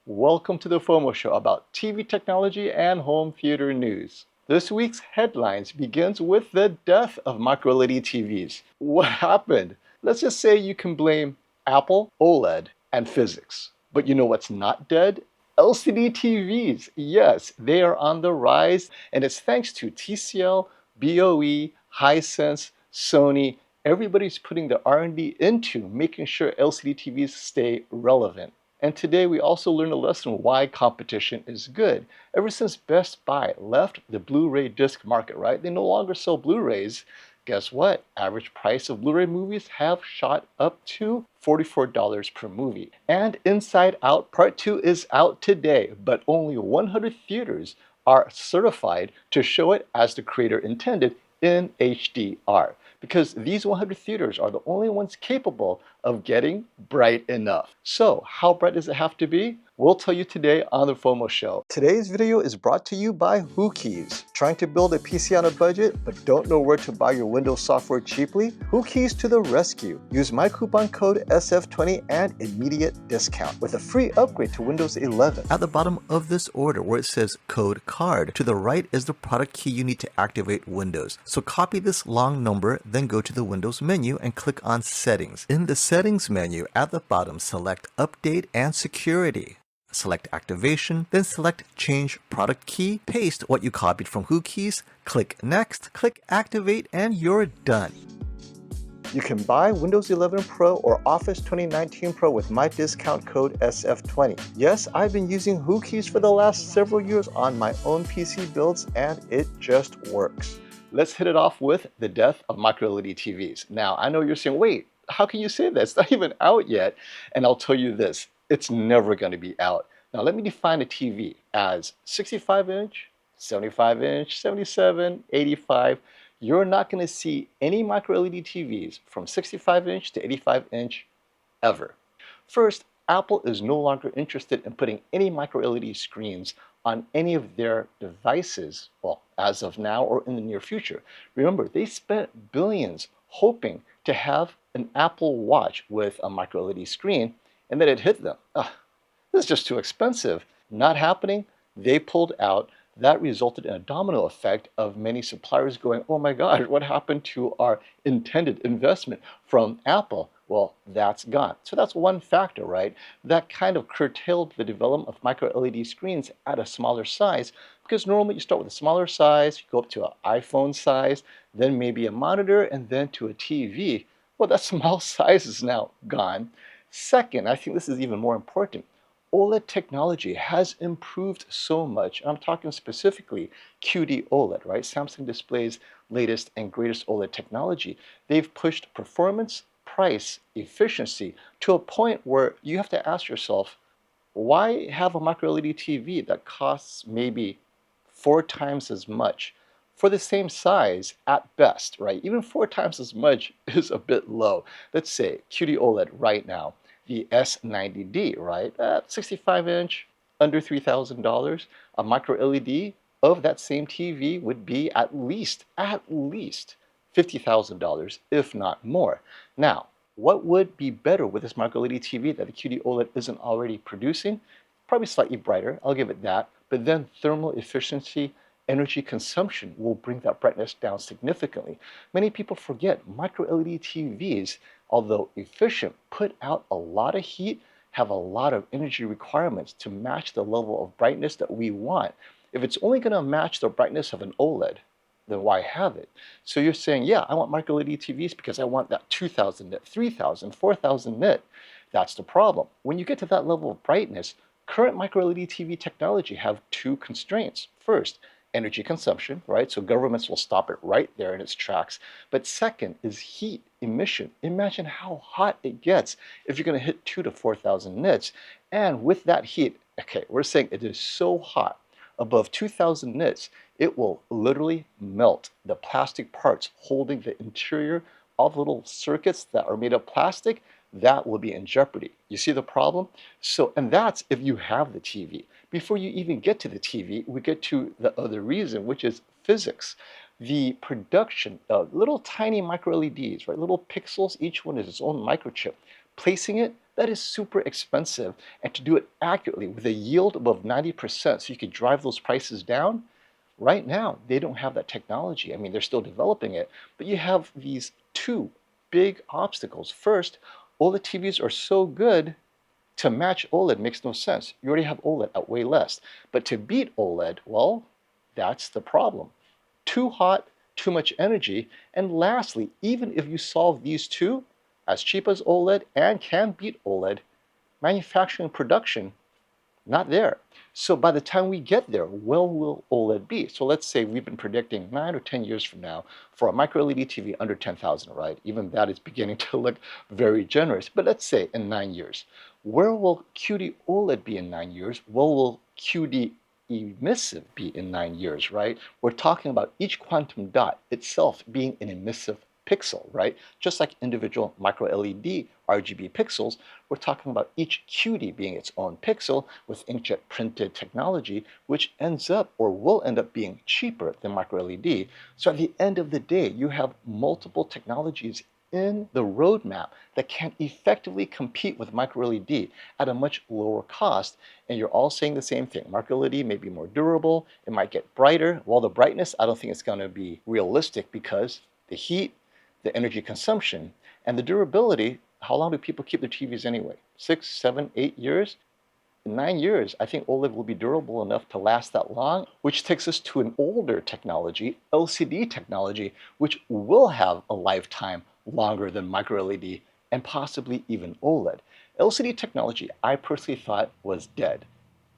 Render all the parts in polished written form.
Welcome to the FomoShow about TV technology and home theater news. This week's headlines begins with the death of MicroLED TVs. What happened? Let's just say you can blame Apple, OLED, and physics. But you know what's not dead? LCD TVs. Yes, they are on the rise, and it's thanks to TCL, BOE, Hisense, Sony. Everybody's putting their R&D into making sure LCD TVs stay relevant. And today we also learned a lesson why competition is good. Ever since Best Buy left the Blu-ray disc market, right? They no longer sell Blu-rays. Guess what? Average price of Blu-ray movies have shot up to $44 per movie. And Inside Out Part 2 is out today, but only 100 theaters are certified to show it as the creator intended in HDR, because these 100 theaters are the only ones capable of getting bright enough. So how bright does it have to be? We'll tell you today on the FOMO Show. Today's video is brought to you by WhoKeys. Trying to build a PC on a budget but don't know where to buy your Windows software cheaply? WhoKeys to the rescue. Use my coupon code SF20 and immediate discount with a free upgrade to Windows 11. At the bottom of this order where it says code card, to the right is the product key you need to activate Windows. So copy this long number, then go to the Windows menu and click on Settings. In the Settings menu at the bottom, select Update and Security. Select Activation, then select Change Product Key, paste what you copied from WhoKeys, click Next, click Activate, and you're done. You can buy Windows 11 Pro or Office 2019 Pro with my discount code SF20. Yes, I've been using WhoKeys for the last several years on my own PC builds and it just works. Let's hit it off with the death of MicroLED TVs. Now, I know you're saying, wait, how can you say that? It's not even out yet. And I'll tell you this, it's never going to be out. Now, let me define a TV as 65-inch, 75-inch, 77, 85. You're not going to see any MicroLED TVs from 65-inch to 85-inch ever. First, Apple is no longer interested in putting any MicroLED screens on any of their devices, well, as of now or in the near future. Remember, they spent billions hoping to have an Apple Watch with a MicroLED screen, and then it hit them. This is just too expensive. Not happening. They pulled out. That resulted in a domino effect of many suppliers going, oh my gosh, what happened to our intended investment from Apple? Well, that's gone. So that's one factor, right? That kind of curtailed the development of micro-LED screens at a smaller size, because normally you start with a smaller size, you go up to an iPhone size, then maybe a monitor, and then to a TV. Well, that small size is now gone. Second, I think this is even more important. OLED technology has improved so much. I'm talking specifically qd-oled, right? Samsung Display's latest and greatest OLED technology. They've pushed performance, price, efficiency to a point where you have to ask yourself, why have a micro-LED TV that costs maybe 4 times as much for the same size at best, right? Even 4 times as much is a bit low. Let's say qd-oled right now, the S90D, right? 65-inch, under $3,000. A micro LED of that same TV would be at least $50,000, if not more. Now, what would be better with this micro LED TV that the qd-oled isn't already producing? Probably slightly brighter, I'll give it that, but then thermal efficiency, energy consumption will bring that brightness down significantly. Many people forget micro-LED TVs, although efficient, put out a lot of heat, have a lot of energy requirements to match the level of brightness that we want. If it's only going to match the brightness of an OLED, then why have it? So you're saying, yeah, I want micro-LED TVs because I want that 2,000 nit, 3,000, 4,000 nit. That's the problem. When you get to that level of brightness, current micro-LED TV technology have 2 constraints. First, energy consumption, right? So governments will stop it right there in its tracks. But second is heat emission. Imagine how hot it gets if you're going to hit 2,000 to 4,000 nits. And with that heat, okay, we're saying it is so hot, above 2,000 nits, it will literally melt the plastic parts holding the interior, all the little circuits that are made of plastic. That will be in jeopardy. You see the problem? So, and that's if you have the TV. Before you even get to the TV, we get to the other reason, which is physics. The production of little tiny micro LEDs, right? Little pixels, each one is its own microchip. Placing it That is super expensive. And to do it accurately with a yield above 90% so you could drive those prices down, right now, they don't have that technology. I mean, they're still developing it, but you have these two big obstacles. First, OLED TVs are so good, to match OLED makes no sense. You already have OLED at way less. But to beat OLED, well, that's the problem. Too hot, too much energy, and lastly, even if you solve these two, as cheap as OLED and can beat OLED, manufacturing and production not there. So by the time we get there, where will OLED be? So let's say we've been predicting 9 or 10 years from now for a micro LED TV under 10,000, right? Even that is beginning to look very generous. But let's say in 9 years, where will QD-OLED be in 9 years? Where will QD emissive be in 9 years, right? We're talking about each quantum dot itself being an emissive pixel, right? Just like individual micro LED RGB pixels, we're talking about each QD being its own pixel with inkjet printed technology, which ends up or will end up being cheaper than micro LED. So at the end of the day, you have multiple technologies in the roadmap that can effectively compete with micro LED at a much lower cost. And you're all saying the same thing. Micro LED may be more durable, it might get brighter. While the brightness, I don't think it's going to be realistic because the heat, the energy consumption, and the durability. How long do people keep their TVs anyway? 6, 7, 8 years? In 9 years, I think OLED will be durable enough to last that long, which takes us to an older technology, LCD technology, which will have a lifetime longer than micro LED and possibly even OLED. LCD technology, I personally thought was dead,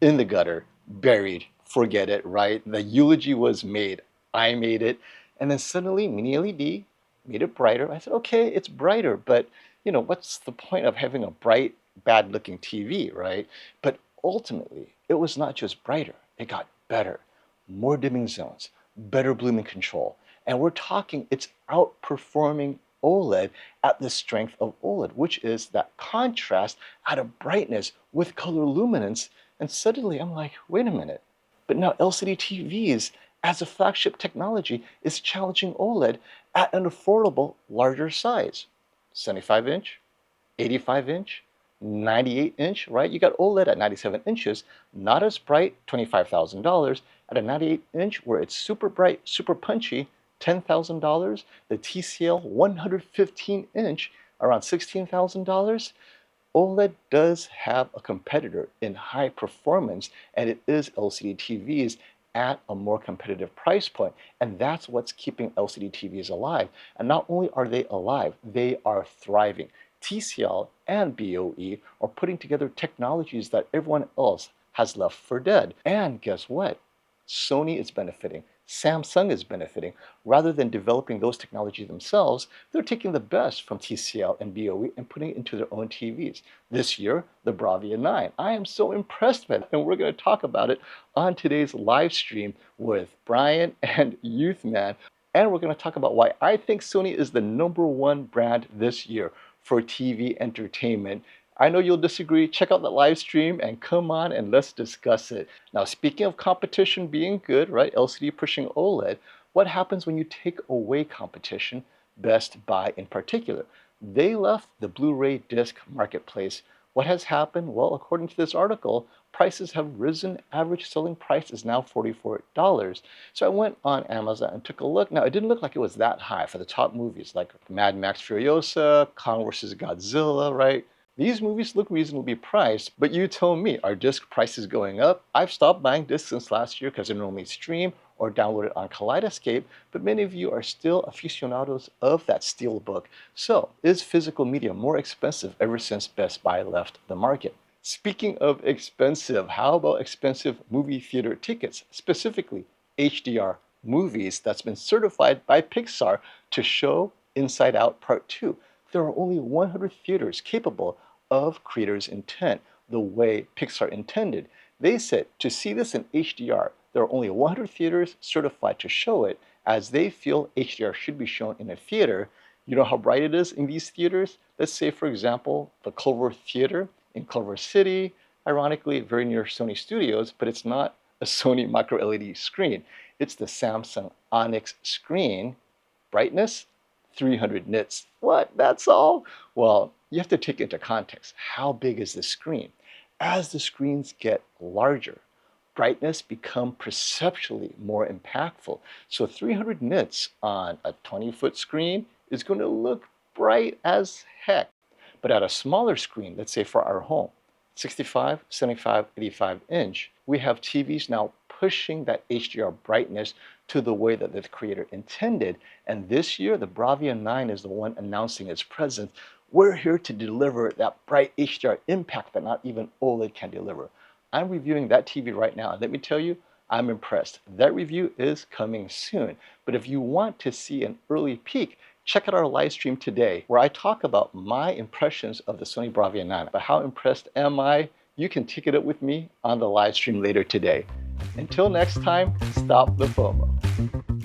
in the gutter, buried, forget it, right? The eulogy was made. I made it. And then suddenly mini LED made it brighter. I said, okay, it's brighter, but what's the point of having a bright, bad looking TV, right? But ultimately, it was not just brighter, it got better, more dimming zones, better blooming control. And we're talking, it's outperforming OLED at the strength of OLED, which is that contrast out of brightness with color luminance. And suddenly I'm like, wait a minute. But now LCD TVs as a flagship technology is challenging OLED at an affordable, larger size. 75-inch, 85-inch, 98-inch, right? You got OLED at 97 inches, not as bright, $25,000. At a 98-inch where it's super bright, super punchy, $10,000. The TCL 115-inch, around $16,000. OLED does have a competitor in high performance, and it is LCD TVs at a more competitive price point. And that's what's keeping LCD TVs alive. And not only are they alive, they are thriving. TCL and BOE are putting together technologies that everyone else has left for dead. And guess what? Sony is benefiting. Samsung is benefiting. Rather than developing those technologies themselves, they're taking the best from TCL and BOE and putting it into their own TVs. This year, the Bravia 9. I am so impressed by that, and we're going to talk about it on today's live stream with Brian and Youthman. And we're going to talk about why I think Sony is the #1 brand this year for TV entertainment. I know you'll disagree. Check out the live stream and come on and let's discuss it. Now, speaking of competition being good, right? LCD pushing OLED, what happens when you take away competition? Best Buy in particular. They left the Blu-ray disc marketplace. What has happened? Well, according to this article, prices have risen. Average selling price is now $44. So I went on Amazon and took a look. Now, it didn't look like it was that high for the top movies like Mad Max Furiosa, Kong vs. Godzilla, right? These movies look reasonably priced, but you tell me, are disc prices going up? I've stopped buying discs since last year because they're normally streamed or downloaded on Kaleidoscape, but many of you are still aficionados of that steelbook. So, is physical media more expensive ever since Best Buy left the market? Speaking of expensive, how about expensive movie theater tickets, specifically HDR movies that's been certified by Pixar to show Inside Out Part 2? There are only 100 theaters capable of creators' intent the way Pixar intended. They said to see this in HDR, there are only 100 theaters certified to show it as they feel HDR should be shown in a theater. You know how bright it is in these theaters? Let's say, for example, the Culver Theater in Culver City, ironically very near Sony Studios, but it's not a Sony micro LED screen. It's the Samsung Onyx screen. Brightness, 300 nits. What? That's all? Well, You have to take into context, how big is the screen? As the screens get larger, brightness become perceptually more impactful. So 300 nits on a 20-foot screen is going to look bright as heck. But at a smaller screen, let's say for our home, 65, 75, 85 inch, we have TVs now pushing that HDR brightness to the way that the creator intended. And this year, the Bravia 9 is the one announcing its presence. We're here to deliver that bright HDR impact that not even OLED can deliver. I'm reviewing that TV right now, and let me tell you, I'm impressed. That review is coming soon. But if you want to see an early peek, check out our live stream today, where I talk about my impressions of the Sony Bravia 9. But how impressed am I? You can take it up with me on the live stream later today. Until next time, stop the FOMO.